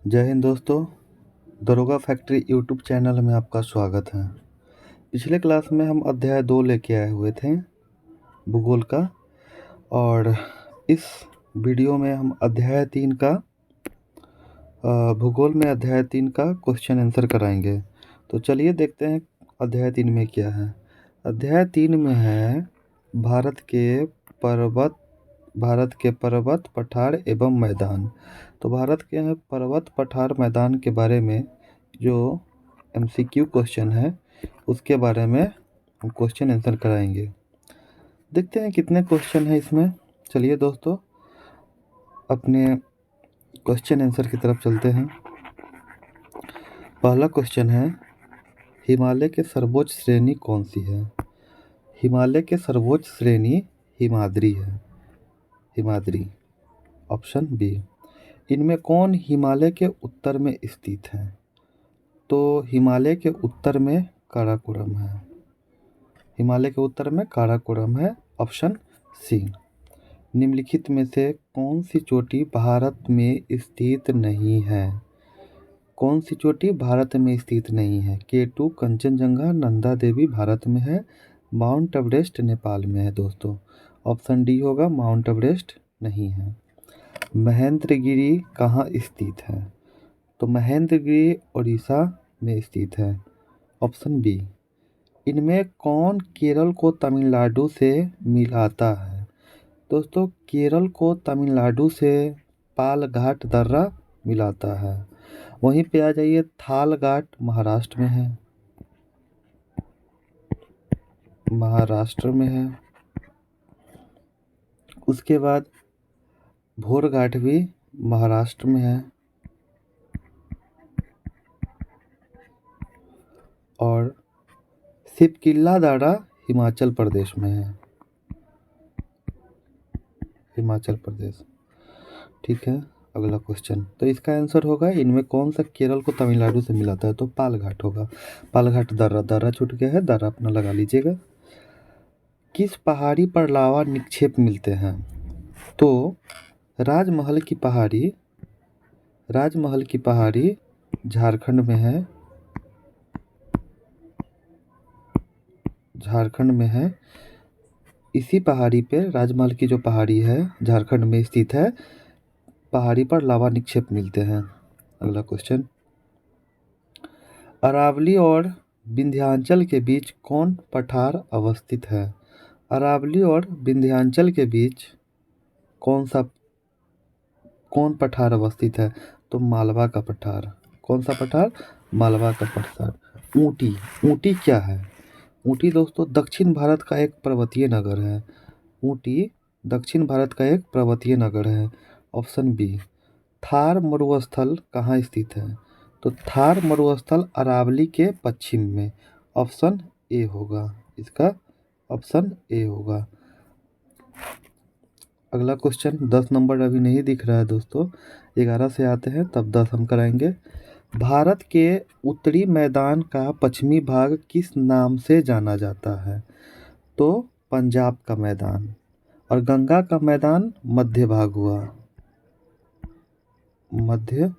जय हिंद दोस्तों। दरोगा फैक्ट्री यूट्यूब चैनल में आपका स्वागत है। पिछले क्लास में हम अध्याय 2 लेके आए हुए थे भूगोल का, और इस वीडियो में हम अध्याय 3 का भूगोल में अध्याय 3 का क्वेश्चन आंसर कराएंगे। तो चलिए देखते हैं अध्याय 3 में क्या है। अध्याय 3 में है भारत के पर्वत पठार एवं मैदान। तो भारत के पर्वत पठार मैदान के बारे में जो एमसीक्यू क्वेश्चन है उसके बारे में हम क्वेश्चन आंसर कराएंगे। देखते हैं कितने क्वेश्चन है इसमें। चलिए दोस्तों अपने क्वेश्चन आंसर की तरफ चलते हैं। पहला क्वेश्चन है, हिमालय के सर्वोच्च श्रेणी कौन सी है? हिमालय के सर्वोच्च श्रेणी हिमाद्री है। Himadri, option b. इनमें कौन हिमालय के उत्तर में स्थित है? तो हिमालय के उत्तर में काराकोरम है। हिमालय के उत्तर में काराकोरम है, ऑप्शन सी। निम्नलिखित में से कौन सी चोटी भारत में स्थित नहीं है? कौन सी चोटी भारत में स्थित नहीं है? K2 कंचनजंगा नंदा देवी भारत में है, माउंट एवरेस्ट नेपाल में है दोस्तों। ऑप्शन डी होगा, माउंट एवरेस्ट नहीं है। महेंद्रगिरी कहाँ स्थित है? तो महेंद्रगिरी उड़ीसा में स्थित है, ऑप्शन बी। इनमें कौन केरल को तमिलनाडु से मिलाता है? दोस्तों केरल को तमिलनाडु से पालघाट दर्रा मिलाता है। वहीं पे आ जाइए, थालघाट महाराष्ट्र में है। महाराष्ट्र में है। उसके बाद भोरघाट भी महाराष्ट्र में है, और सिपकिल्ला दारा हिमाचल प्रदेश में है। हिमाचल प्रदेश, ठीक है। अगला क्वेश्चन, तो इसका आंसर होगा इनमें कौन सा केरल को तमिलनाडु से मिलाता है? तो पालघाट होगा। पालघाट दर्रा, दर्रा छूट गया है, दर्रा अपना लगा लीजिएगा। किस पहाड़ी पर लावा निक्षेप मिलते हैं? तो राजमहल की पहाड़ी, राजमहल की पहाड़ी झारखंड में है। झारखंड में है। इसी पहाड़ी पे, राजमहल की जो पहाड़ी है झारखंड में स्थित है, पहाड़ी पर लावा निक्षेप मिलते हैं। अगला क्वेश्चन, अरावली और विंध्याचल के बीच कौन पठार अवस्थित है? अरावली और विंध्याचल के बीच कौन पठार अवस्थित है? तो मालवा का पठार। कौन सा पठार? मालवा का पठार। ऊटी, ऊटी क्या है? ऊटी दोस्तों दक्षिण भारत का एक पर्वतीय नगर है। ऊटी दक्षिण भारत का एक पर्वतीय नगर है, ऑप्शन बी। थार मरुस्थल कहाँ स्थित है? तो थार मरुस्थल अरावली के पश्चिम में, ऑप्शन ए होगा इसका, ऑप्शन ए होगा। अगला क्वेश्चन 10 नंबर अभी नहीं दिख रहा है दोस्तों, 11 से आते हैं तब 10 हम कराएंगे। भारत के उत्तरी मैदान का पश्चिमी भाग किस नाम से जाना जाता है? तो पंजाब का मैदान। और गंगा का मैदान मध्य भाग हुआ, मध्य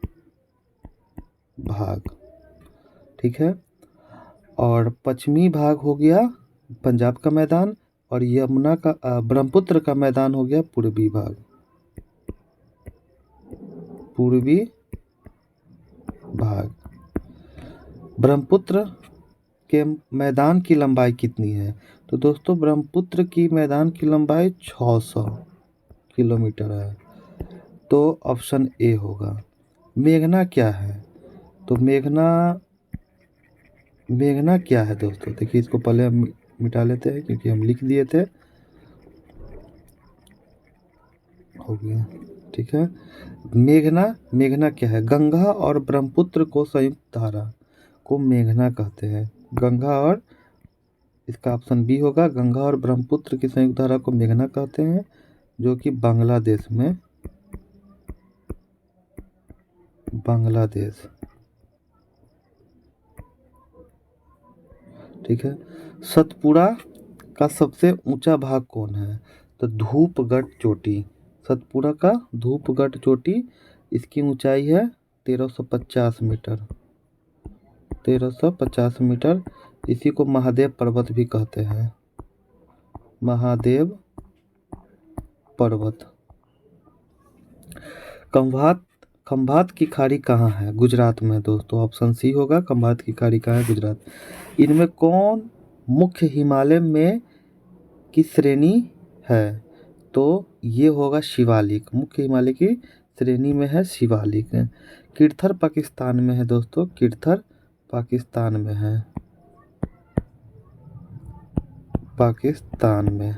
भाग, ठीक है। और पश्चिमी भाग हो गया पंजाब का मैदान, और यमुना का ब्रह्मपुत्र का मैदान हो गया पूर्वी भाग, पूर्वी भाग। ब्रह्मपुत्र के मैदान की लंबाई कितनी है? तो दोस्तों ब्रह्मपुत्र की मैदान की लंबाई 600 किलोमीटर है, तो ऑप्शन ए होगा। मेघना क्या है? तो मेघना क्या है दोस्तों? देखिए इसको पहले हम मिटा लेते हैं क्योंकि हम लिख दिए थे, हो गया, ठीक है। मेघना क्या है? गंगा और ब्रह्मपुत्र को संयुक्त धारा को मेघना कहते हैं। गंगा और, इसका ऑप्शन बी होगा, गंगा और ब्रह्मपुत्र की संयुक्त धारा को मेघना कहते हैं, जो कि बांग्लादेश में, बांग्लादेश, ठीक है। सतपुड़ा का सबसे ऊंचा भाग कौन है? तो धूपगढ़ चोटी। सतपुड़ा का धूपगढ़ चोटी, इसकी ऊंचाई है 1350 मीटर, 1350 मीटर। इसी को महादेव पर्वत भी कहते हैं, महादेव पर्वत। खंभात की खाड़ी कहाँ है? गुजरात में दोस्तों, ऑप्शन सी होगा। खंभात की खाड़ी कहाँ है? गुजरात। इनमें कौन मुख्य हिमालय में की श्रेणी है? तो ये होगा शिवालिक। मुख्य हिमालय की श्रेणी में है शिवालिक। किरथर पाकिस्तान में है दोस्तों, किरथर पाकिस्तान में है, पाकिस्तान में।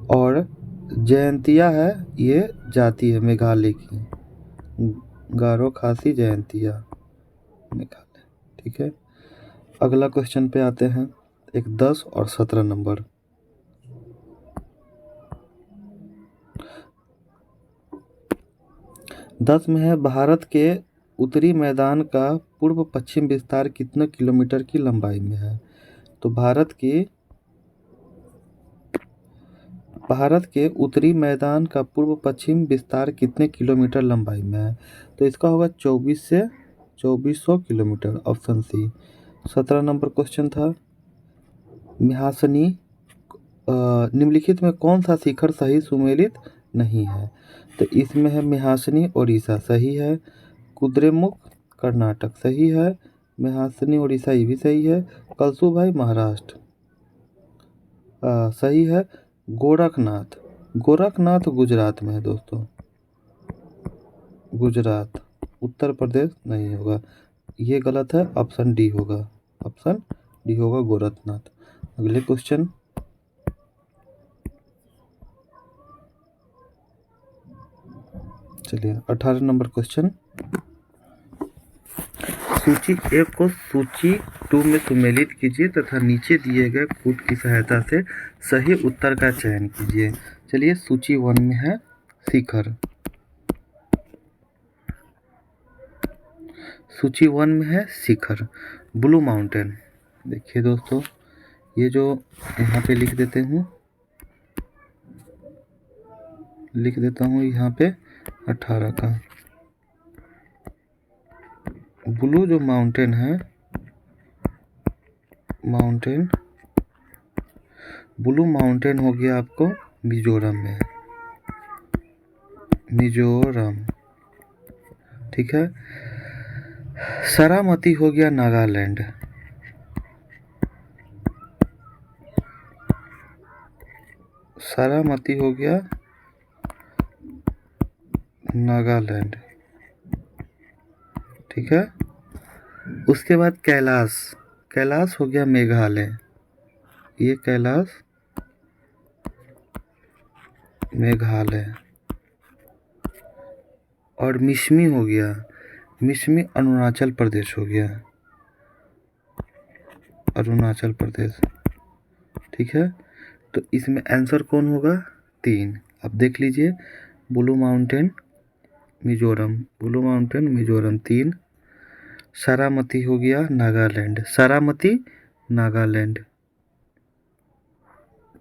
और जयंतिया है, ये जाति है मेघालय की, गारो खासी जयंतिया, मेघालय। ठीक है, अगला क्वेश्चन पे आते हैं। एक 10 और 17 नंबर। 10 में है, भारत के उत्तरी मैदान का पूर्व पश्चिम विस्तार कितने किलोमीटर की लंबाई में है? तो भारत के उत्तरी मैदान का पूर्व पश्चिम विस्तार कितने किलोमीटर लंबाई में है? तो इसका होगा 2400 kilometre, option c. 17 number question था, म्यासनी निम्नलिखित में कौन सा शिखर सही सुमेलित नहीं है? तो इसमें है म्यासनी ओडिशा सही है, कुद्रेमुख कर्नाटक सही है, म्यासनी ओडिशा ये भी सही है, कलसुभाई महाराष्ट्र सही है, गोरखनाथ गुजरात में है दोस्तों, गुजरात, उत्तर प्रदेश नहीं होगा, ये गलत है, ऑप्शन डी होगा, ऑप्शन डी होगा गोरखनाथ। अगले क्वेश्चन, चलिए 18 नंबर क्वेश्चन। सूची 1 को सूची 2 में सुमेलित कीजिए तथा नीचे दिए गए कूट की सहायता से सही उत्तर का चयन कीजिए। चलिए, सूची 1 में है शिखर, सूची 1 में है शिखर, ब्लू माउंटेन। देखिए दोस्तों, ये जो यहाँ पे लिख देता हूँ यहाँ पे 18 का ब्लू जो माउंटेन है, ब्लू माउंटेन हो गया आपको मिजोरम में, मिजोरम। ठीक है, सारामती हो गया नागालैंड, सारामती हो गया नागालैंड। ठीक है, उसके बाद कैलाश हो गया मेघालय, ये कैलाश मेघालय। और मिश्मी हो गया, मिश्मी अरुणाचल प्रदेश हो गया, अरुणाचल प्रदेश। ठीक है, तो इसमें आंसर कौन होगा? 3। अब देख लीजिए, blue mountain Mizoram, blue mountain Mizoram 3, Saramati हो गया नागालैंड, सारामती नागालैंड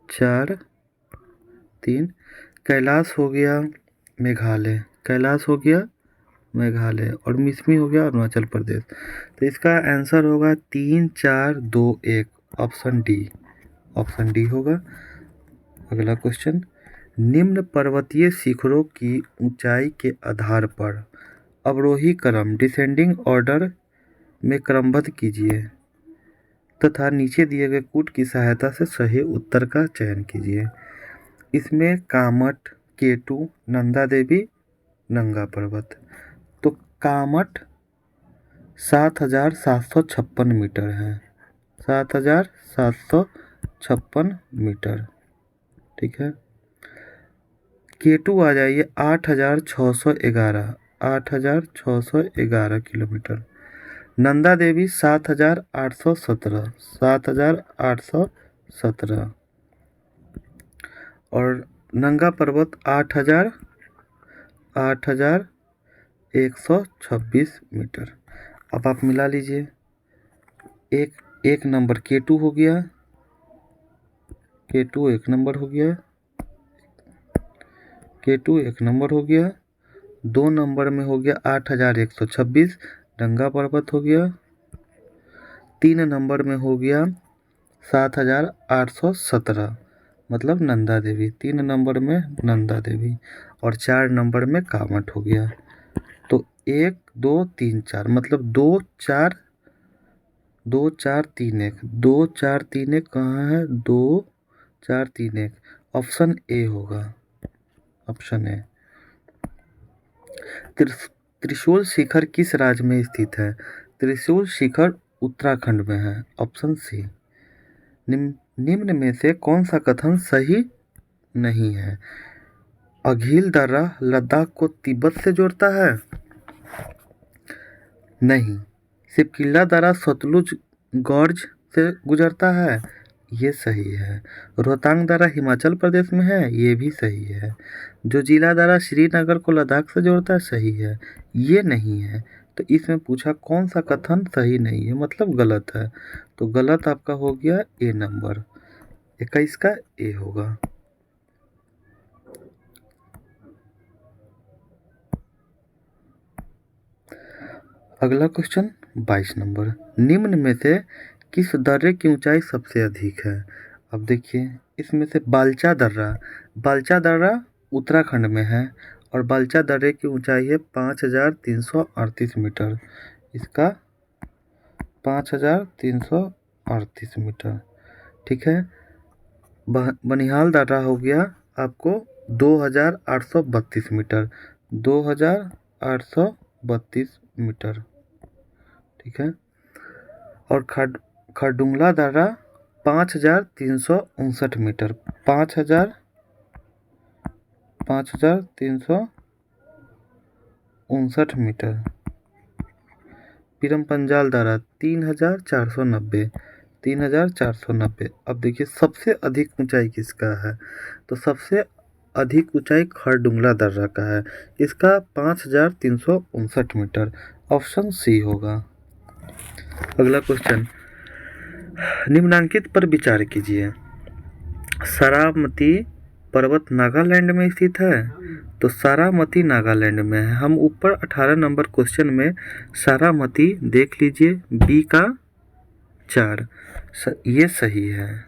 4, 3, कैलाश हो गया मेघालय, कैलाश हो गया मेघालय, और मिश्मी हो गया अरुणाचल प्रदेश। तो इसका आंसर होगा 3, 4, 2, 1, ऑप्शन डी, ऑप्शन डी होगा। अगला क्वेश्चन, निम्न पर्वतीय शिखरों की ऊंचाई के आधार पर अवरोही क्रम डिसेंडिंग ऑर्डर में क्रमबद्ध कीजिए तथा नीचे दिए गए कूट की सहायता से सही उत्तर का चयन कीजिए। इसमें कामट, केटू, नंदा देवी, नंगा पर्वत। तो कामट 7756 मीटर है, 7756 मीटर। ठीक है, केटू आ जाइए 8611, 8611 किलोमीटर। नंदा देवी 7817, 7817। और नंगा पर्वत 8126 मीटर। अब आप मिला लीजिए, एक नंबर केटू हो गया, केटू एक नंबर हो गया, 2 नंबर में हो गया 8126 गंगा पर्वत हो गया। 3 नंबर में हो गया 7817 मतलब नंदा देवी, 3 नंबर में नंदा देवी, और 4 नंबर में कामट हो गया। तो 1 2 3 4 मतलब 2 4 2 4 3 1 2 4 3 1 कहाँ है? 2 4 3 1 ऑप्शन ए होगा, ऑप्शन ए। त्रिशूल शिखर किस राज्य में स्थित है? त्रिशूल शिखर उत्तराखंड में है, ऑप्शन सी। निम्न में से कौन सा कथन सही नहीं है? अघिल दर्रा लद्दाख को तिब्बत से जोड़ता है? नहीं। सिपकिल्ला दर्रा सतलुज गॉर्ज से गुजरता है? ये सही है। रोहतांग दर्रा हिमाचल प्रदेश में है? ये भी सही है। जो जिला दर्रा श्रीनगर को लद्दाख से जोड़ता है? सही है। ये नहीं है। तो इसमें पूछा कौन सा कथन सही नहीं है मतलब गलत है, तो गलत आपका हो गया ए नंबर, 21 का ए होगा। अगला क्वेश्चन 22 नंबर, निम्न में से किस दर्रे की ऊंचाई सबसे अधिक है? अब देखिए इसमें से बालचा दर्रा उत्तराखंड में है और बालचा दर्रे की ऊंचाई है 5338 मीटर। इसका 5338 मीटर, ठीक है। बनिहाल दर्रा हो गया आपको 2832 मीटर, 2832 मीटर, ठीक है। और खरडुंगला दर्रा 5359 मीटर, 5359 मीटर। पीरम पंजाल दर्रा 3490। अब देखिए सबसे अधिक ऊंचाई किसका है? तो सबसे अधिक ऊंचाई खरडुंगला दर्रा का है, इसका 5359 मीटर, ऑप्शन सी होगा। अगला क्वेश्चन, निम्नांकित पर विचार कीजिए। सारामती पर्वत नागालैंड में स्थित है? तो सारामती नागालैंड में है। हम ऊपर 18 नंबर क्वेश्चन में सारामती देख लीजिए, बी का 4, ये सही है।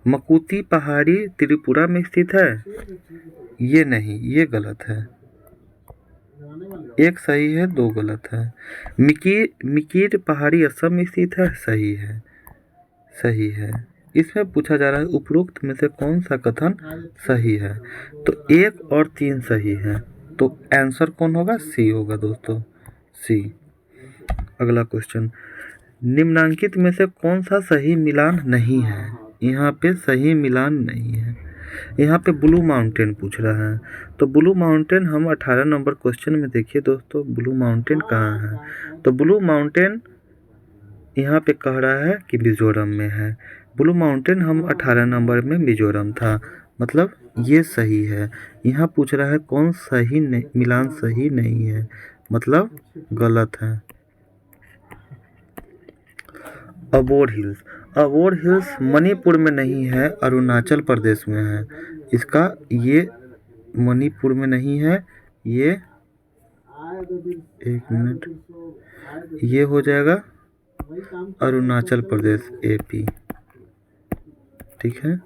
मकुती पहाड़ी त्रिपुरा में स्थित है? ये नहीं, ये गलत है। एक सही है, 2 गलत है। मिकीर पहाड़ी असम में स्थित है? सही है, सही है। इसमें पूछा जा रहा है उपरोक्त में से कौन सा कथन सही है? तो 1 और 3 सही है, तो आंसर कौन होगा? सी होगा दोस्तों, सी। अगला क्वेश्चन, निम्नांकित में से कौन सा सही मिलान नहीं है? यहाँ पे सही मिलान नहीं है। यहाँ पे ब्लू माउंटेन पूछ रहा है, तो ब्लू माउंटेन हम 18 नंबर क्वेश्चन में देखिए दोस्तों, ब्लू माउंटेन कहाँ है? तो ब्लू माउंटेन यहाँ पे कह रहा है कि मिजोरम में है। ब्लू माउंटेन हम 18 नंबर में मिजोरम था, मतलब ये सही है। यहाँ पूछ रहा है कौन सही मिलान सही नहीं है, मतलब गलत है। अबोर हिल्स मणिपुर में नहीं है, अरुणाचल प्रदेश में है। इसका ये मणिपुर में नहीं है, ये 1 मिनट, ये हो जाएगा अरुणाचल प्रदेश, एपी, ठीक है।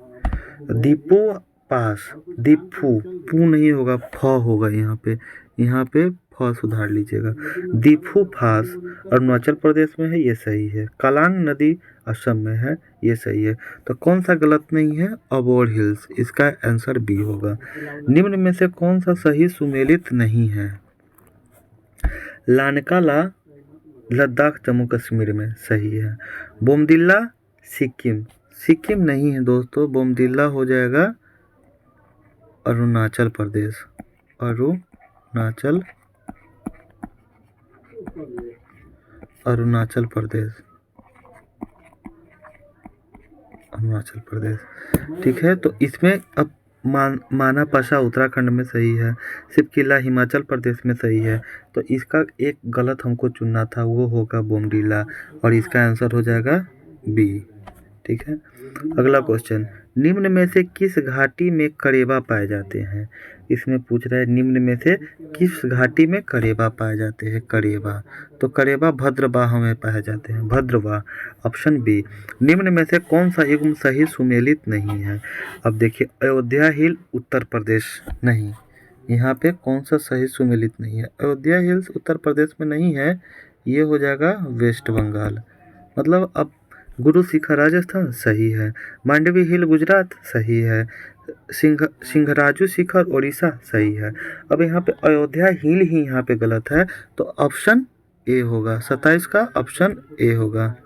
दीपू पू नहीं होगा, फ होगा यहाँ पे फ सुधार लीजिएगा। दीपू पास अरुणाचल प्रदेश में है, ये सही है। कालांग नदी असम में है, ये सही है। तो कौन सा गलत नहीं है? अबोर हिल्स, इसका आंसर बी होगा। निम्न में से कौन सा सही सुमेलित नहीं है? लानकाला लद्दाख जम्मू कश्मीर में, सही है। बोमदिल्ला सिक्किम नहीं है दोस्तों, बोमदिल्ला हो जाएगा अरुणाचल प्रदेश, अरुणाचल प्रदेश, ठीक है। तो इसमें अब माना पाशा उत्तराखंड में सही है, सिपकिला हिमाचल प्रदेश में सही है, तो इसका एक गलत हमको चुनना था, वो होगा बोमडिला, और इसका आंसर हो जाएगा बी, ठीक है। अगला क्वेश्चन, निम्न में से किस घाटी में करेबा पाए जाते हैं? इसमें पूछ रहा है निम्न में से किस घाटी में करेबा पाए जाते हैं? करेबा, तो करेबा भद्रवाह में पाए जाते हैं, भद्रवाह। Option B. निम्न में से कौन सा युग्म सही सुमेलित नहीं है? अब देखिए, अयोध्या हिल उत्तर प्रदेश नहीं, यहाँ पे कौन सा सही सुमेलित नहीं है? अयोध्या हिल्स उत्तर प्रदेश में नहीं है, ये हो जाएगा वेस्ट बंगाल। मतलब अब गुरु शिखर राजस्थान सही है, मांडवी हिल गुजरात सही है, सिंघराजू शिखर उड़ीसा सही है। अब यहाँ पे अयोध्या हिल ही यहाँ पे गलत है, तो ऑप्शन ए होगा, 27 का ऑप्शन ए होगा।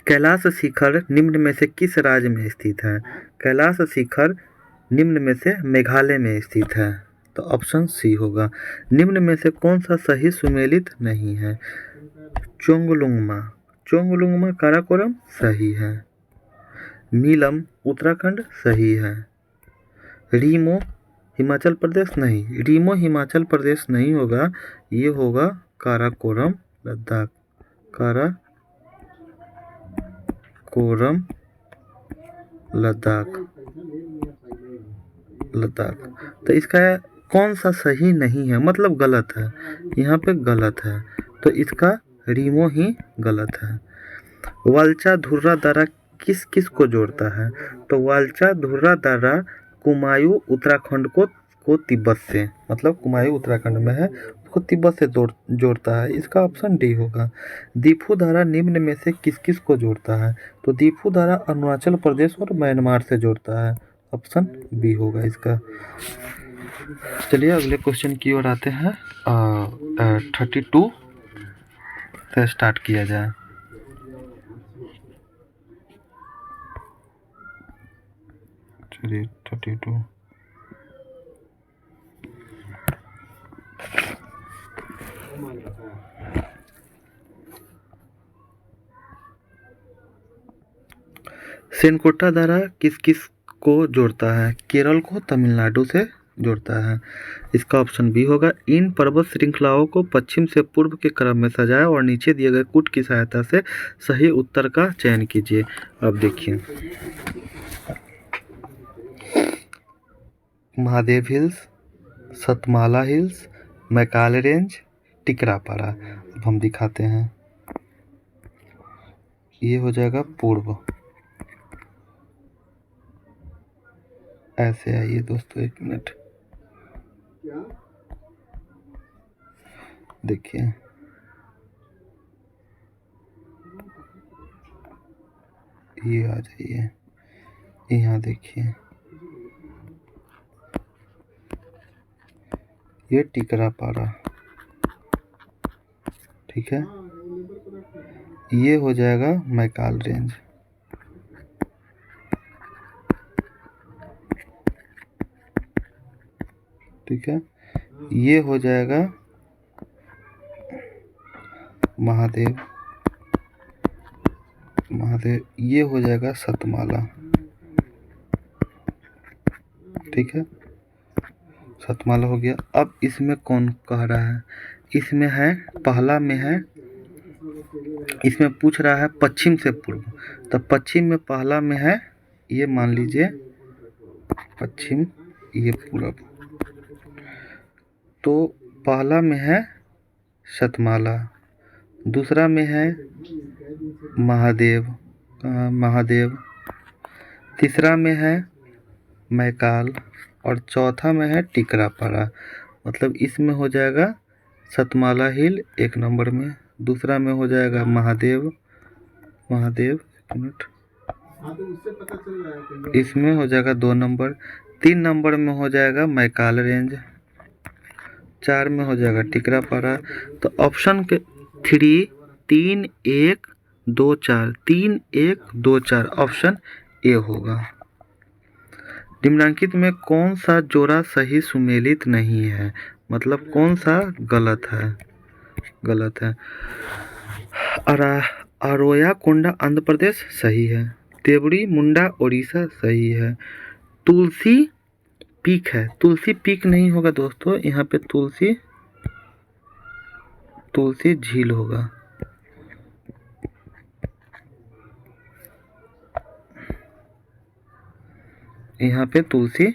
कैलाश शिखर निम्न में से किस राज्य में स्थित है? कैलाश शिखर निम्न में से मेघालय में स्थित है, तो ऑप्शन सी होगा। निम्न में से कौन सा सही सुमेलित नहीं है? चोंगलुंगमा, चोंगलुंगमा काराकोरम सही है। नीलम उत्तराखंड सही है। रीमो हिमाचल प्रदेश नहीं, रीमो हिमाचल प्रदेश नहीं होगा, ये होगा काराकोरम लद्दाख, काराकोरम लद्दाख, लद्दाख। तो इसका कौन सा सही नहीं है, मतलब गलत है, यहाँ पे गलत है, तो इसका रीमो ही गलत है। वालचा धुर्रा दर्रा किस किस को जोड़ता है? तो वालचा धुर्रा दर्रा कुमायूं उत्तराखंड को तिब्बत से, मतलब कुमायूं उत्तराखंड में है, उसको तिब्बत से जोड़ता है, इसका ऑप्शन डी होगा। दीफू धारा निम्न में से किस किस को जोड़ता है? तो दीफू धारा अरुणाचल प्रदेश और म्यांमार से जोड़ता है, ऑप्शन बी होगा इसका। चलिए अगले क्वेश्चन की ओर आते हैं। 32 से स्टार्ट किया जाए। चलिए 32। सेनकोटा धारा किस किस को जोड़ता है? केरल को तमिलनाडु से जोड़ता है, इसका ऑप्शन बी होगा। इन पर्वत श्रृंखलाओं को पश्चिम से पूर्व के क्रम में सजाएं और नीचे दिए गए कूट की सहायता से सही उत्तर का चयन कीजिए। अब देखिए, Mahadev hills, Satmala hills, Macaulay range, Tikrapara. अब हम दिखाते हैं, ये हो जाएगा पूर्व। ऐसे आइए दोस्तों, एक मिनट देखिए, ये आ जाइए, यहाँ देखिए, ये टिकरापारा, ठीक है, ये हो जाएगा मैकाल रेंज, ठीक है, ये हो जाएगा महादेव, ये हो जाएगा सतमाला, ठीक है, सतमाला हो गया। अब इसमें कौन कह रहा है? इसमें है, पहला में है, इसमें पूछ रहा है पश्चिम से पूर्व, तो पश्चिम में पहला में है, ये मान लीजिए पश्चिम, ये पूर्व, तो पहला में है सतमाला, दूसरा में है महादेव, तीसरा में है मैकाल, और चौथा में है टिकरापारा। मतलब इसमें हो जाएगा सतमाला हिल 1 नंबर में, दूसरा में हो जाएगा महादेव, एक मिनट, इसमें हो जाएगा 2 नंबर, 3 नंबर में हो जाएगा मैकाल रेंज, 4 में हो जाएगा टिकरापारा। तो ऑप्शन के 3 1 2 4, 3 1 2 4 ऑप्शन ए होगा। निम्नलिखित में कौन सा जोड़ा सही सुमेलित नहीं है? मतलब कौन सा गलत है? आरोया कोंडा आंध्र प्रदेश सही है, देवरी मुंडा उड़ीसा सही है, तुलसी पीक है, तुलसी पीक नहीं होगा दोस्तों, यहाँ पे तुलसी झील होगा। यहाँ पे तुलसी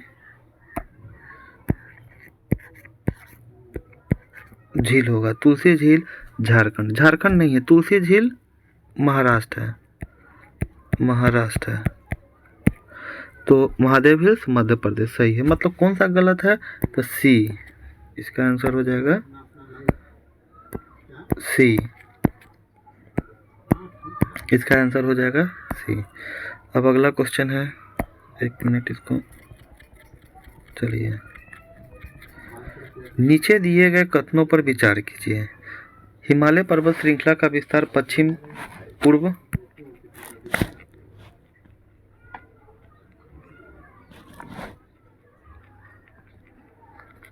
झील होगा। तुलसी झील झारखंड, झारखंड नहीं है, तुलसी झील महाराष्ट्र है, महाराष्ट्र है। तो महादेव हिल्स मध्य प्रदेश सही है। मतलब कौन सा गलत है? तो सी, इसका आंसर हो जाएगा सी, इसका आंसर हो जाएगा सी। अब अगला क्वेश्चन है, एक मिनट इसको, चलिए। नीचे दिए गए कथनों पर विचार कीजिए। हिमालय पर्वत श्रृंखला का विस्तार पश्चिम पूर्व,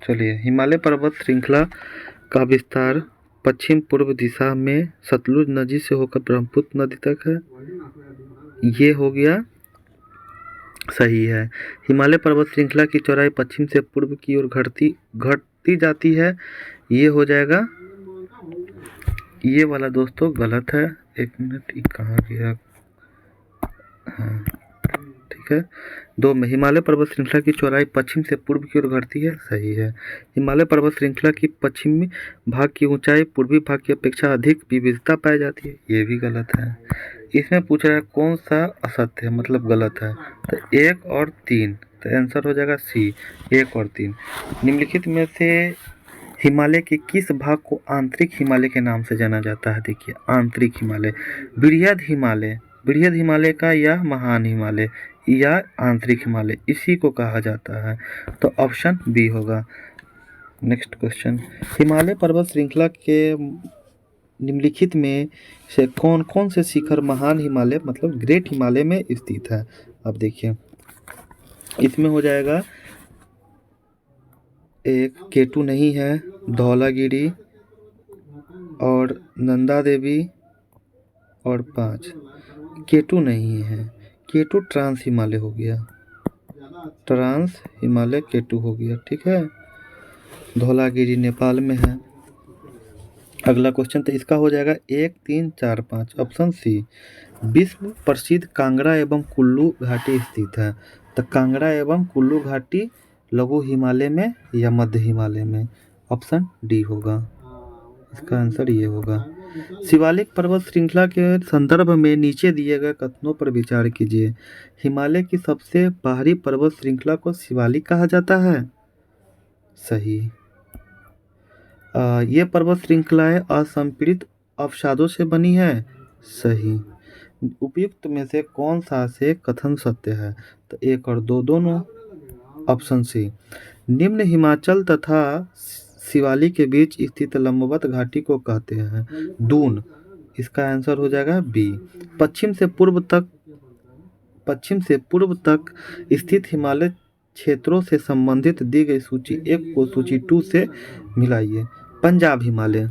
चलिए, हिमालय पर्वत श्रृंखला का विस्तार पश्चिम पूर्व दिशा में सतलुज नदी से होकर ब्रह्मपुत्र नदी तक है, ये हो गया सही है। हिमालय पर्वत श्रृंखला की चौड़ाई पश्चिम से पूर्व की ओर घटती जाती है, ये हो जाएगा, ये वाला दोस्तों गलत है। एक मिनट, ये कहाँ गया? हाँ ठीक है। 2 में हिमालय पर्वत श्रृंखला की चौड़ाई पश्चिम से पूर्व की ओर घटती है, सही है। हिमालय पर्वत श्रृंखला की पश्चिमी भाग की ऊंचाई पूर्वी भाग की अपेक्षा अधिक विविधता पाई जाती है, ये भी गलत है। इसमें पूछ रहा है कौन सा असत्य है, मतलब गलत है। तो 1 और 3, तो आंसर हो जाएगा सी, 1 और 3। निम्नलिखित में से हिमालय के किस भाग को आंतरिक हिमालय के नाम से जाना जाता है? देखिए, आंतरिक हिमालय, बृहद हिमालय, बृहद हिमालय का, या महान हिमालय, या आंतरिक हिमालय, इसी को कहा जाता है। तो ऑप्शन बी होगा। नेक्स्ट क्वेश्चन, हिमालय पर्वत श्रृंखला के निम्नलिखित में से कौन कौन से शिखर महान हिमालय मतलब ग्रेट हिमालय में स्थित है? अब देखिए, इसमें हो जाएगा 1 केटू नहीं है, धौलागिरी और नंदा देवी, और 5 केटू नहीं है। केटू ट्रांस हिमालय हो गया, ट्रांस हिमालय केटू हो गया, ठीक है। धौलागिरी नेपाल में है। अगला क्वेश्चन, तो इसका हो जाएगा 1, 3, 4, 5, ऑप्शन सी। विश्व प्रसिद्ध कांगड़ा एवं कुल्लू घाटी स्थित है। तो कांगड़ा एवं कुल्लू घाटी लघु हिमालय में या मध्य हिमालय में? ऑप्शन डी होगा, इसका आंसर ये होगा। शिवालिक पर्वत श्रृंखला के संदर्भ में नीचे दिए गए कथनों पर विचार कीजिए। हिमालय की सबसे बाहरी पर्वत श्रृंखला को शिवालिक कहा जाता है, सही। ये पर्वत श्रृंखलाएं असंपीड़ित अवसादों से बनी है, सही। उपयुक्त में से कौन सा से कथन सत्य है? तो 1 और 2 दोनों, ऑप्शन सी। निम्न हिमाचल तथा शिवालिक के बीच स्थित लंबवत घाटी को कहते हैं दून, इसका आंसर हो जाएगा बी। पश्चिम से पूर्व तक स्थित हिमालय क्षेत्रों से संबंधित दी गई सूची 1 को सूची 2 से मिलाइए। पंजाब हिमालय,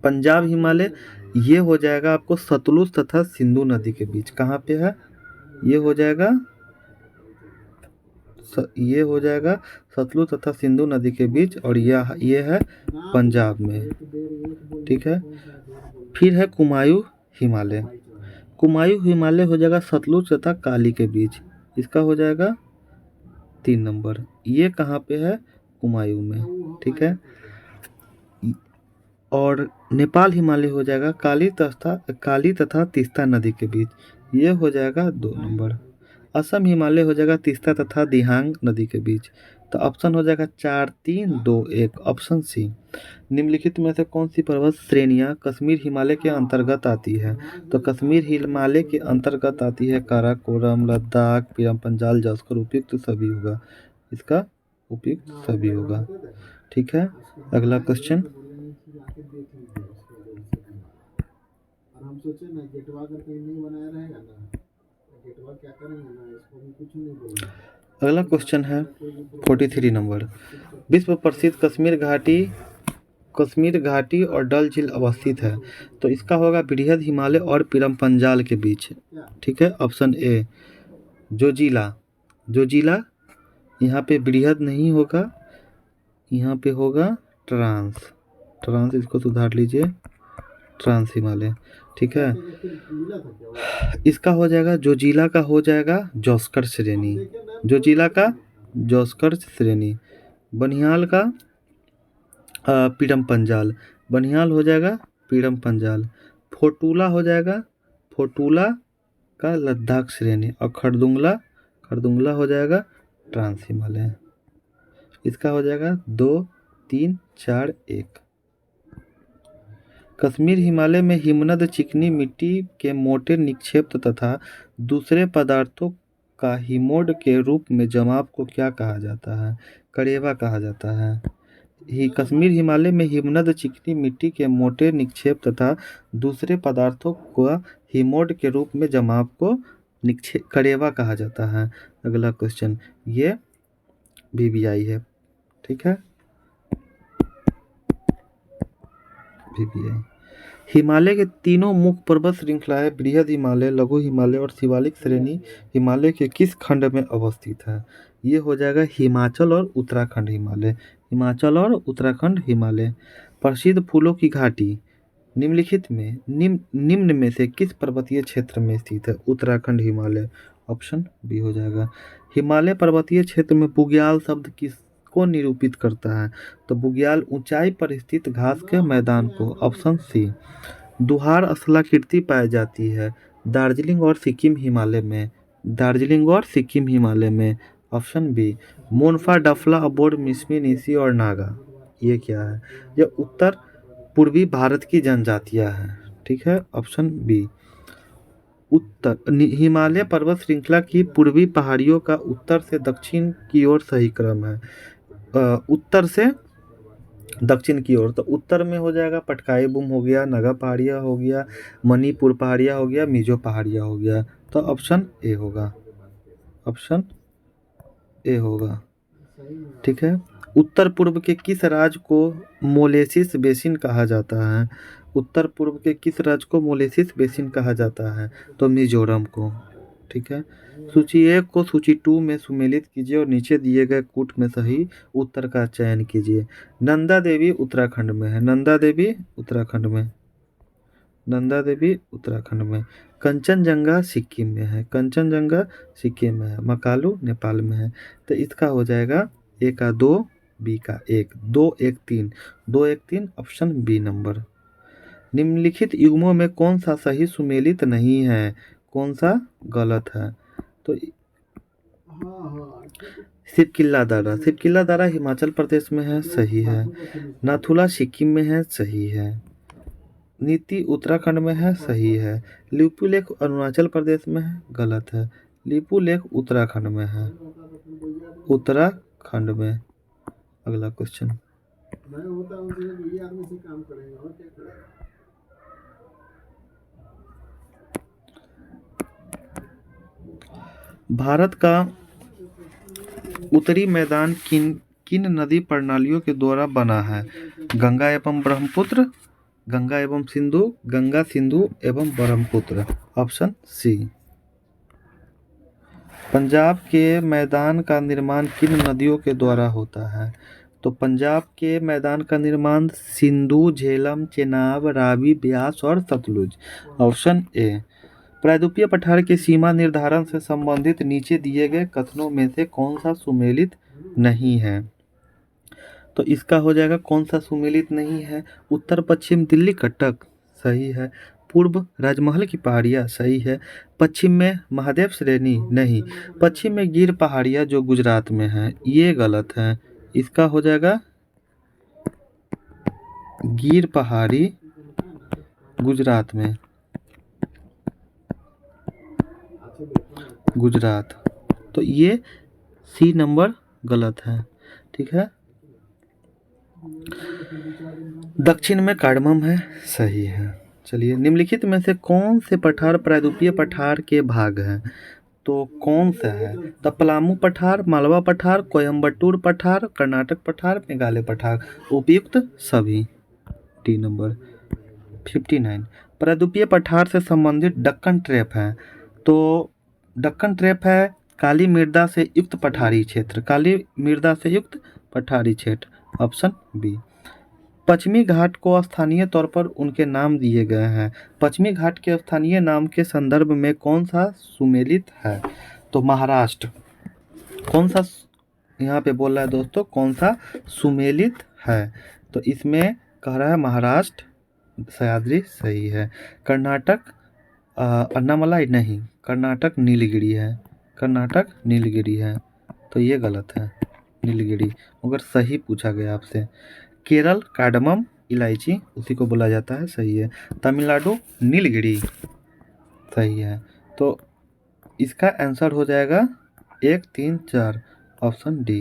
पंजाब हिमालय ये हो जाएगा आपको सतलुज तथा सिंधु नदी के बीच, कहाँ पे है? ये हो जाएगा सतलुज तथा सिंधु नदी के बीच, और ये है पंजाब में, ठीक है। फिर है कुमायूं हिमालय, कुमायूं हिमालय हो जाएगा सतलुज तथा काली के बीच, इसका हो जाएगा 3 नंबर। ये कहाँ पे है? कुमायूं में, ठीक है। और नेपाल हिमालय हो जाएगा काली तथा तीस्ता नदी के बीच, ये हो जाएगा 2 नंबर। असम हिमालय हो जाएगा तीस्ता तथा दिहांग नदी के बीच। तो ऑप्शन हो जाएगा 4, 3, 2, 1, ऑप्शन सी। निम्नलिखित में से कौन सी पर्वत श्रेणियां कश्मीर हिमालय के अंतर्गत आती है? तो कश्मीर हिमालय के अंतर्गत आती है काराकोरम, लद्दाख, पिरमपंजाल, जस्कर, उपयुक्त सभी होगा, इसका उपयुक्त सभी होगा, ठीक है। अगला क्वेश्चन, हम सोचे ना गेटवा अगर कहीं नहीं बनाया रहेगा ना, गेटवा क्या करेंगे ना, इसको भी कुछ नहीं बोलेंगे। अगला क्वेश्चन है 43 नंबर, विश्व प्रसिद्ध कश्मीर घाटी और डल झील अवस्थित है। तो इसका होगा बृहद हिमालय और पिरमपंजाल के बीच, ठीक है। ऑप्शन ए जोजिला, यहाँ पे बृहद नहीं होगा, यहाँ पे होगा ट्रांस, इसको सुधार लीजिए, ट्रांस हिमालय, ठीक है। इसका हो जाएगा जोजिला का हो जाएगा जॉस्कर श्रेणी, जोजिला का जोस्कर श्रेणी, बनिहाल का पीडम पंजाल, बनिहाल हो जाएगा पीडम पंजाल, फोटूला हो जाएगा फोटूला का लद्दाख श्रेणी, और खरदुंगला खरदुंगला हो जाएगा ट्रांस हिमालय। इसका हो जाएगा 2 3 4 1। कश्मीर हिमालय में हिमनद चिकनी मिट्टी के मोटे निक्षेप तथा दूसरे पदार्थों का हिमोड के रूप में जमाव को क्या कहा जाता है? करेवा कहा जाता है। कश्मीर हिमालय में हिमनद चिकनी मिट्टी के मोटे निक्षेप तथा दूसरे पदार्थों का हिमोड के रूप में जमाव को करेवा कहा जाता है। अगला क्वेश्चन, ये बीबीआई है, ठीक है, बीबीआई। हिमालय के तीनों मुख्य पर्वत श्रृंखलाएं बृहद हिमालय, लघु हिमालय और शिवालिक श्रेणी हिमालय के किस खंड में अवस्थित है? ये हो जाएगा हिमाचल और उत्तराखंड हिमालय, हिमाचल और उत्तराखंड हिमालय। प्रसिद्ध फूलों की घाटी निम्नलिखित में निम्न में से किस पर्वतीय क्षेत्र में स्थित है? उत्तराखंड हिमालय, ऑप्शन बी हो जाएगा। हिमालय पर्वतीय क्षेत्र में बुग्याल शब्द किसको निरूपित करता है? तो बुग्याल ऊंचाई पर स्थित घास के मैदान को, ऑप्शन सी। दुहार स्थलाकृति पाई जाती है दार्जिलिंग और सिक्किम हिमालय में, दार्जिलिंग और सिक्किम हिमालय में, ऑप्शन बी। मोनफा, डफला, अबोर, मिसमी, निसी और नागा, ये क्या है? ये उत्तर पूर्वी भारत की जनजातियां हैं, ठीक है, ऑप्शन बी। हिमालय पर्वत श्रृंखला की पूर्वी पहाड़ियों का उत्तर से दक्षिण की ओर सही क्रम है। उत्तर से दक्षिण की ओर, तो उत्तर में हो जाएगा पटकाई बुम हो गया, नागा पहाड़िया हो गया, मणिपुर पहाड़िया हो गया, मिजो पहाड़िया हो गया, तो ऑप्शन ए होगा, ऑप्शन ए होगा, ठीक है। उत्तर पूर्व के किस राज्य को मोलेसिस बेसिन कहा जाता है? उत्तर पूर्व के किस राज्य को मोलेसिस बेसिन कहा जाता है? तो मिजोरम को, ठीक है। सूची 1 को सूची 2 में सुमेलित कीजिए और नीचे दिए गए कूट में सही उत्तर का चयन कीजिए। नंदा देवी उत्तराखंड में है, नंदा देवी उत्तराखंड में, नंदा देवी उत्तराखंड में। कंचनजंगा सिक्किम में है, कंचनजंगा सिक्किम में है। मकालू नेपाल में है। तो इसका हो जाएगा ए का 2, बी का 1, 2 1 3, 2 1 3, ऑप्शन बी नंबर। निम्नलिखित युग्मों में कौन सा सही सुमेलित नहीं है, कौन सा गलत है? तो सिपकिल्ला दारा, सिपकिल्ला दारा हिमाचल प्रदेश में है, सही है। नाथुला सिक्किम में है, सही है। नीति उत्तराखंड में है, सही है। लिपू लेक अरुणाचल प्रदेश में है, गलत है। लिपू लेक उत्तराखंड में है, उत्तराखंड में। अगला क्वेश्चन, भारत का उत्तरी मैदान किन किन नदी प्रणालियों के द्वारा बना है? गंगा एवं ब्रह्मपुत्र, गंगा एवं सिंधु, गंगा सिंधु एवं ब्रह्मपुत्र, ऑप्शन सी। पंजाब के मैदान का निर्माण किन नदियों के द्वारा होता है? तो पंजाब के मैदान का निर्माण सिंधु, झेलम, चेनाब, रावी, ब्यास और सतलुज, ऑप्शन ए। प्रायद्वीपीय पठार के सीमा निर्धारण से संबंधित नीचे दिए गए कथनों में से कौन सा सुमेलित नहीं है? तो इसका हो जाएगा कौन सा सुमेलित नहीं है? उत्तर पश्चिम दिल्ली कटक, सही है। पूर्व राजमहल की पहाड़ियाँ, सही है। पश्चिम में महादेव श्रेणी, नहीं। पश्चिम में गिर पहाड़ियाँ जो गुजरात में है, ये गलत है। इसका हो जाएगा गिर पहाड़ी गुजरात में, गुजरात, तो ये सी नंबर गलत है, ठीक है। दक्षिण में कार्डमम है, सही है। चलिए, निम्नलिखित में से कौन से पठार प्रायद्वीपीय पठार के भाग हैं? तो कौन सा है? तो पलामू पठार, मालवा पठार, कोयम्बटूर पठार, कर्नाटक पठार, मेघालय पठार, उपयुक्त सभी। D number 59। प्रायद्वीपीय पठार से संबंधित दक्कन ट्रैप है। तो दक्कन ट्रैप है काली मृदा से युक्त पठारी क्षेत्र, काली मृदा से युक्त पठारी क्षेत्र, ऑप्शन बी। पश्चिमी घाट को स्थानीय तौर पर उनके नाम दिए गए हैं। पश्चिमी घाट के स्थानीय नाम के संदर्भ में कौन सा सुमेलित है? तो महाराष्ट्र, कौन सा यहाँ पे बोल रहा है दोस्तों, कौन सा सुमेलित है? तो इसमें कह रहा है महाराष्ट्र, सह्याद्री सही है। कर्नाटक अन्नामलाई नहीं, कर्नाटक नीलगिरी है, कर्नाटक नीलगिरी है, तो ये गलत है नीलगिरी, मगर सही पूछा गया आपसे। केरल कार्डमम इलायची उसी को बोला जाता है, सही है। तमिलनाडु नीलगिरी सही है। तो इसका आंसर हो जाएगा 1, 3, 4 ऑप्शन डी।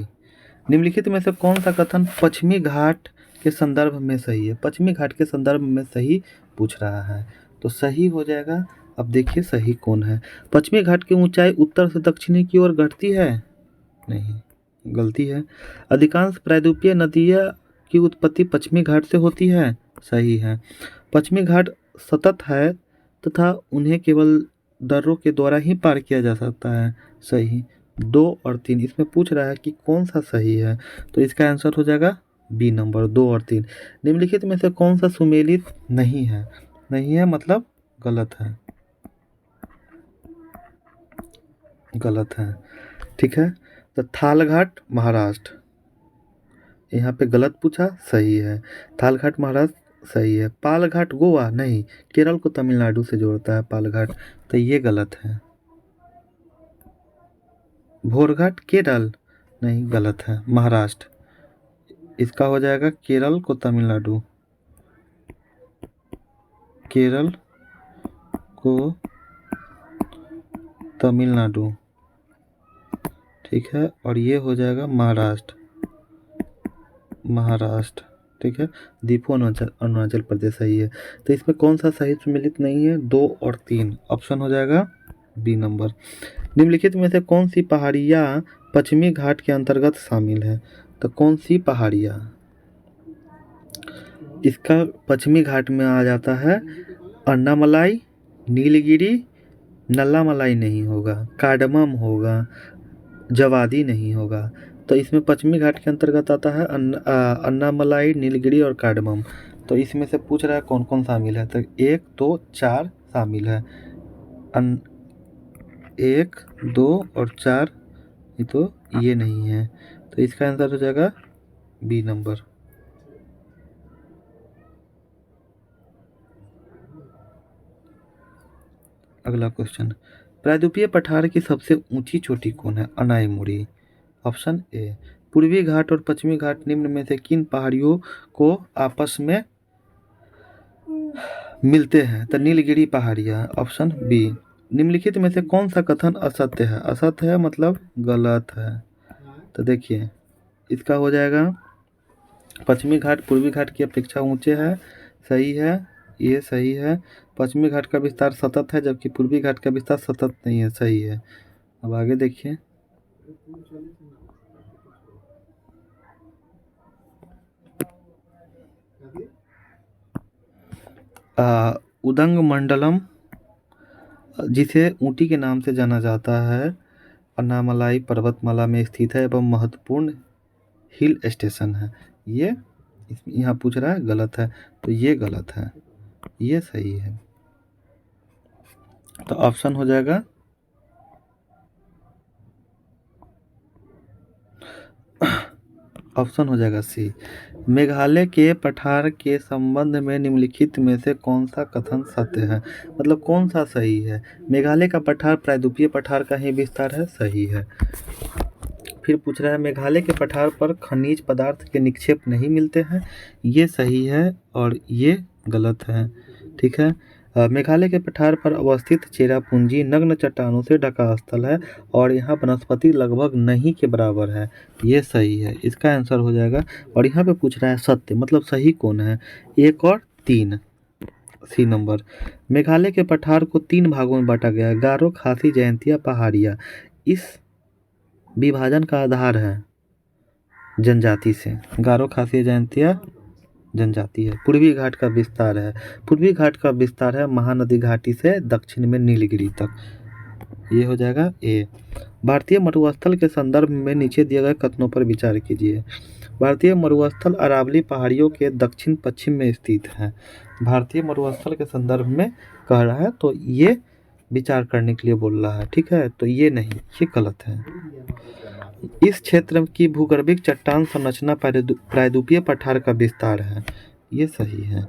निम्नलिखित में से कौन सा कथन पश्चिमी घाट के संदर्भ में सही है? पश्चिमी घाट के संदर्भ में सही पूछ रहा है, तो सही हो जाएगा। अब देखिए सही कौन है। पश्चिमी घाट की ऊंचाई उत्तर से दक्षिणी की ओर घटती है? नहीं, गलती है। अधिकांश प्रायद्वीपीय नदियाँ की उत्पत्ति पश्चिमी घाट से होती है? सही है। पश्चिमी घाट सतत है तथा उन्हें केवल दर्रों के द्वारा ही पार किया जा सकता है? सही। 2 और 3 इसमें पूछ रहा है कि कौन सा सही है, तो इसका आंसर हो जाएगा बी नंबर 2 और 3। निम्नलिखित में से कौन सा सुमेलित नहीं है? नहीं है मतलब गलत है, गलत है, ठीक है। तो थालघाट महाराष्ट्र, यहाँ पे गलत पूछा, सही है। थालघाट महाराष्ट्र सही है। पालघाट गोवा नहीं, केरल को तमिलनाडु से जोड़ता है पालघाट, तो ये गलत है। भोरघाट केरल नहीं, गलत है, महाराष्ट्र। इसका हो जाएगा केरल को तमिलनाडु, केरल को तमिलनाडु, ठीक है। और ये हो जाएगा महाराष्ट्र, महाराष्ट्र, ठीक है। दीपू अरुणाचल प्रदेश सही है। तो इसमें कौन सा सही सम्मिलित नहीं है? 2 और 3 ऑप्शन हो जाएगा बी नंबर। निम्नलिखित में से कौन सी पहाड़ियाँ पश्चिमी घाट के अंतर्गत शामिल है? तो कौन सी पहाड़ियाँ? इसका पश्चिमी घाट में आ जाता है अन्नामलाई, नीलगिरी, नल्लामलाई नहीं होगा, कार्डमम होगा, जवादी नहीं होगा। तो इसमें पश्चिमी घाट के अंतर्गत आता है अन्नामलाई, नीलगिरी और कार्डमम। तो इसमें से पूछ रहा है कौन कौन शामिल है? तो 1, 2, 4 शामिल है। 1, 2 और 4 ये तो ये नहीं है, तो इसका आंसर हो जाएगा बी नंबर। अगला क्वेश्चन, प्रायद्वीपीय पठार की सबसे ऊंची चोटी कौन है? Anamudi, option A. पूर्वी घाट और पश्चिमी घाट निम्न में से किन पहाड़ियों को आपस में मिलते हैं? तो नीलगिरी पहाड़ियाँ, ऑप्शन बी। निम्नलिखित में से कौन सा कथन असत्य है? असत्य है मतलब गलत है। तो देखिए इसका हो जाएगा पश्चिमी घाट पूर्वी घाट की अपेक्षा ऊंचे है, सही है, ये सही है। पश्चिमी घाट का विस्तार सतत है जबकि पूर्वी घाट का विस्तार सतत नहीं है, सही है। अब आगे देखिए, उदंग मंडलम जिसे ऊटी के नाम से जाना जाता है अन्नामलाई पर्वतमाला में स्थित है एवं महत्वपूर्ण हिल स्टेशन है। ये यहाँ पूछ रहा है गलत है, तो ये गलत है, ये सही है। तो ऑप्शन हो जाएगा ऑप्शन हो जाएगा सी। मेघालय के पठार के संबंध में निम्नलिखित में से कौन सा कथन सत्य है? मतलब कौन सा सही है? मेघालय का पठार प्रायद्वीपीय पठार का ही विस्तार है, सही है। फिर पूछ रहा है मेघालय के पठार पर खनिज पदार्थ के निक्षेप नहीं मिलते हैं, ये सही है और ये गलत है, ठीक है। मेघालय के पठार पर अवस्थित चेरापूंजी नग्न चट्टानों से ढका स्थल है और यहाँ वनस्पति लगभग नहीं के बराबर है, ये सही है। इसका आंसर हो जाएगा। और यहाँ पे पूछ रहा है सत्य मतलब सही कौन है? 1 और 3 सी नंबर। मेघालय के पठार को 3 भागों में बांटा गया है, गारो, खासी, जयंतिया, पहाड़िया। इस विभाजन का आधार है जनजाति से, गारो, खासी, जयंतिया जनजाति है। पूर्वी घाट का विस्तार है, पूर्वी घाट का विस्तार है महानदी घाटी से दक्षिण में नीलगिरी तक, ये हो जाएगा ए। भारतीय मरुस्थल के संदर्भ में नीचे दिए गए कथनों पर विचार कीजिए। भारतीय मरुस्थल अरावली पहाड़ियों के दक्षिण पश्चिम में स्थित है। भारतीय मरुस्थल के संदर्भ में कह रहा है, तो ये विचार करने के लिए बोल रहा है, ठीक है। तो ये नहीं, ये गलत है। इस क्षेत्र की भूगर्भिक चट्टान संरचना प्रायद्वीपीय पठार का विस्तार है, ये सही है।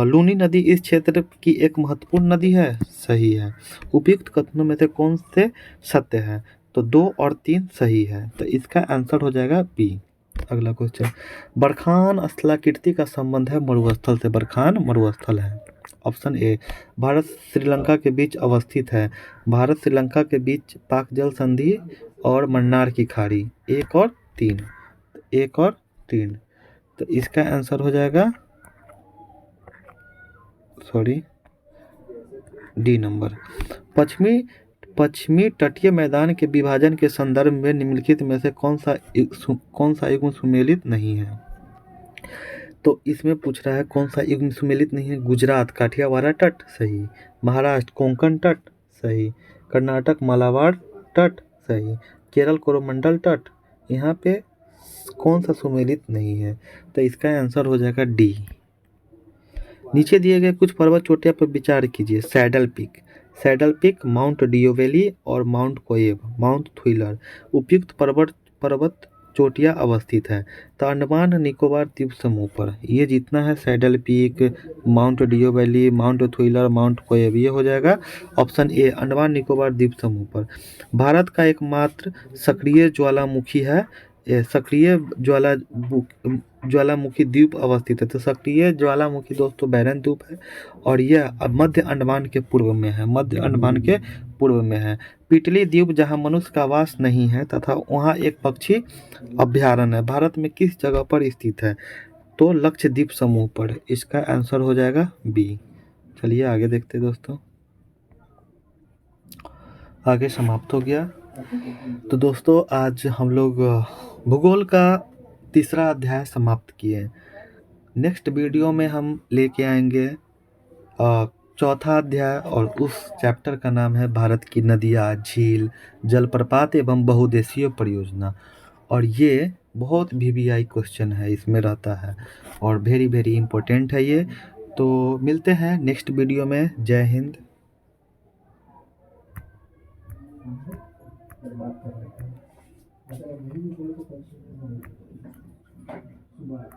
लूनी नदी इस क्षेत्र की एक महत्वपूर्ण नदी है, सही है। उपयुक्त कथनों में से कौन से सत्य है? तो 2 और 3 सही है, तो इसका आंसर हो जाएगा बी। अगला क्वेश्चन, बरखान स्थलाकृति का संबंध है मरुस्थल से। बरखान मरुस्थल है। ऑप्शन ए, भारत श्रीलंका के बीच अवस्थित है। भारत श्रीलंका के बीच पाक जल संधि और मन्नार की खाड़ी। 1 और 3, 1 और 3, तो इसका आंसर हो जाएगा डी नंबर। पश्चिमी पश्चिमी तटीय मैदान के विभाजन के संदर्भ में निम्नलिखित में से कौन सा युग्म सुमेलित नहीं है? तो इसमें पूछ रहा है कौन सा युग्म सुमेलित नहीं है। गुजरात काठियावाड़ तट, सही। महाराष्ट्र कोंकण तट, सही। कर्नाटक मालाबार तट, सही। केरल कोरोमंडल तट, यहाँ पे कौन सा सुमेलित नहीं है? तो इसका आंसर हो जाएगा डी। नीचे दिए गए कुछ पर्वत चोटियों पर विचार कीजिए। सैडल पीक, माउंट डियोवेली और माउंट कोएब, माउंट थुइलर उपयुक्त पर्वत चोटियां अवस्थित है। तो अंडमान निकोबार द्वीप समूह पर ये जितना है, Saddle Peak, Mount Diavolo, Mount Thuillier, Mount Koyob, ये हो जाएगा ऑप्शन ए, अंडमान निकोबार द्वीप समूह पर। भारत का एकमात्र सक्रिय ज्वालामुखी है, सक्रिय ज्वालामुखी द्वीप अवस्थित है। तो सक्रिय ज्वालामुखी दोस्तों बैरन द्वीप है, और यह मध्य अंडमान के पूर्व में है, मध्य अंडमान के पूर्व में है। पिटली द्वीप जहां मनुष्य का वास नहीं है तथा वहां एक पक्षी अभ्यारण्य है, भारत में किस जगह पर स्थित है? तो लक्षद्वीप समूह पर। इसका आंसर हो जाएगा बी। चलिए आगे देखते हैं दोस्तों। आगे समाप्त हो गया। तो दोस्तों आज हम लोग भूगोल का तीसरा अध्याय समाप्त किए। नेक्स्ट वीडियो में हम लेके आएंगे चौथा अध्याय, और उस चैप्टर का नाम है भारत की नदियाँ, झील, जलप्रपात एवं बहुउद्देशीय परियोजना। और ये बहुत वीवीआई क्वेश्चन है इसमें रहता है, और वेरी वेरी इंपॉर्टेंट है ये। तो मिलते हैं नेक्स्ट वीडियो में। जय हिंद।